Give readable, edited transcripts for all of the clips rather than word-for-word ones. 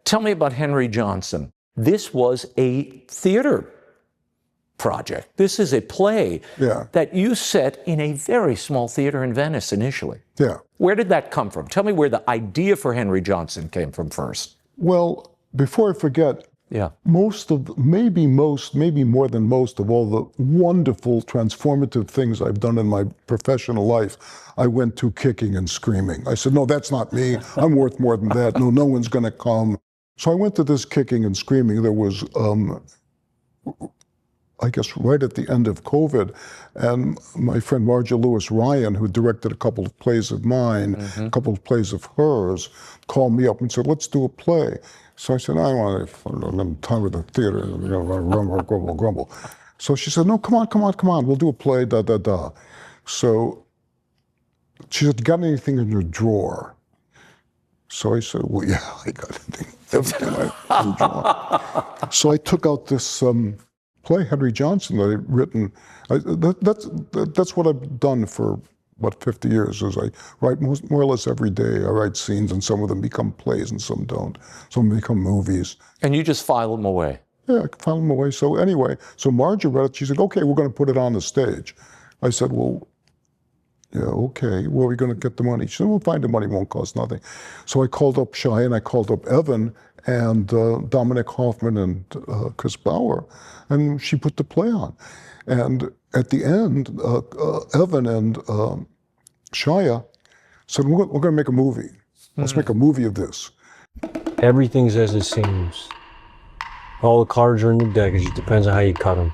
Tell me about Henry Johnson. This was a theater project. This is a play that you set in a very small theater in Venice initially. Yeah. Where did that come from? Tell me where the idea for Henry Johnson came from first. Well, before I forget, maybe more than most of all the wonderful transformative things I've done in my professional life, I went to kicking and screaming. I said, no, that's not me. I'm worth more than that. No one's going to come. So I went to this kicking and screaming. There was, I guess, right at the end of COVID, and my friend Marja Lewis Ryan, who directed a couple of plays of mine, a couple of plays of hers, called me up and said, let's do a play. So I said, I want to time with the theater, grumble. So she said, no, come on, we'll do a play, So she said, you got anything in your drawer? So I said, well, yeah, I got everything in my drawer. So I took out this play, Henry Johnson, that I'd written. That's what I've done for, 50 years, is I write more or less every day. I write scenes, and some of them become plays and some don't. Some become movies. And you just file them away? Yeah, I file them away. So anyway, so Marja read it. She said, okay, we're going to put it on the stage. I said, well, yeah, okay, where are we going to get the money? She said, we'll find the money, it won't cost nothing. So I called up Shai, and I called up Evan, and Dominic Hoffman, and Chris Bauer, and she put the play on. And at the end, Evan and Shia said, we're going to make a movie. Let's make a movie of this. Everything's as it seems. All the cards are in the deck. It just depends on how you cut them.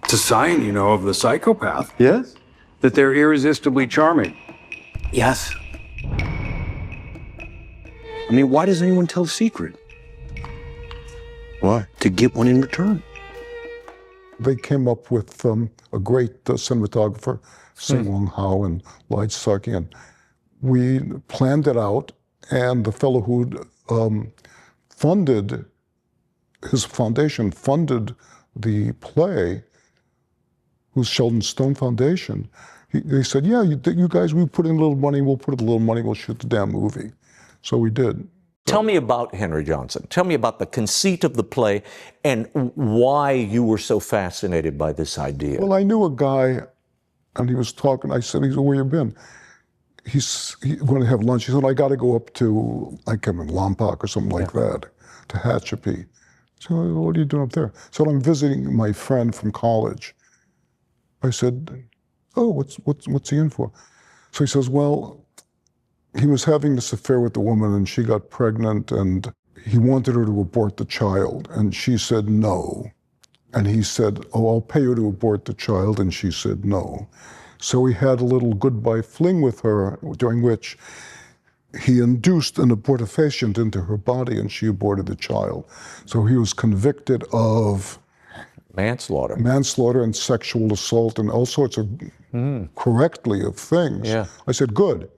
It's a sign, you know, of the psychopath. Yes? That they're irresistibly charming. Yes. I mean, why does anyone tell a secret? Why? To get one in return. They came up with a great cinematographer, Sing Wong Hao and Lloyd Sarkey, and we planned it out, and the fellow who'd funded, his foundation funded the play, who's Sheldon Stone Foundation, they said, yeah, you guys, we put in a little money, we'll shoot the damn movie. So we did. Tell me about Henry Johnson. Tell me about the conceit of the play and why you were so fascinated by this idea. Well, I knew a guy, and he was talking. I said, where you been? He's going to have lunch. He said, I got to go up to, I can't remember, Lompoc or something like that, to Hatshepsut. So what are you doing up there? So I'm visiting my friend from college. I said, oh, what's he in for? So he says, well, he was having this affair with the woman, and she got pregnant, and he wanted her to abort the child, and she said no. And he said, oh, I'll pay her to abort the child, and she said no. So he had a little goodbye fling with her, during which he induced an abortifacient into her body, and she aborted the child. So he was convicted of manslaughter and sexual assault and all sorts of correctly of things. Yeah. I said, good.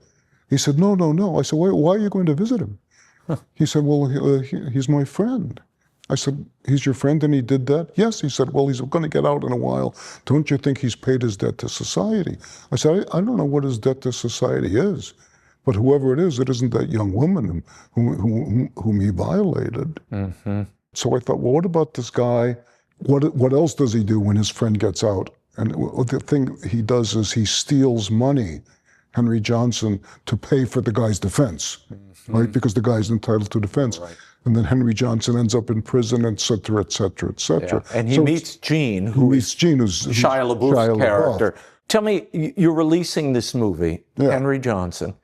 He said, no. I said, why are you going to visit him? He said, well, he's my friend. I said, he's your friend and he did that? Yes. He said, well, he's going to get out in a while. Don't you think he's paid his debt to society? I said, I don't know what his debt to society is, but whoever it isn't that young woman whom he violated. So I thought, well, what about this guy? What else does he do when his friend gets out? And the thing he does is he steals money, Henry Johnson, to pay for the guy's defense, right? Because the guy's entitled to defense. Right. And then Henry Johnson ends up in prison, et cetera, et cetera, et cetera. Yeah. And he meets Jean, who's Shia LaBeouf's character. Tell me, you're releasing this movie, Henry Johnson,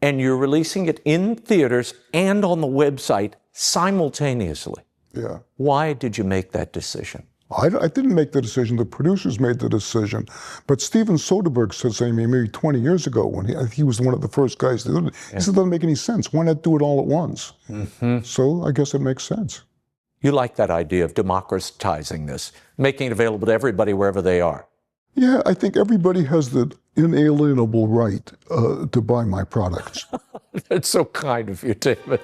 and you're releasing it in theaters and on the website simultaneously. Yeah. Why did you make that decision? I didn't make the decision. The producers made the decision. But Steven Soderbergh said something to me maybe 20 years ago when he was one of the first guys to do it. He said, it doesn't make any sense. Why not do it all at once? So I guess it makes sense. You like that idea of democratizing this, making it available to everybody wherever they are. Yeah, I think everybody has the inalienable right to buy my products. That's so kind of you, David.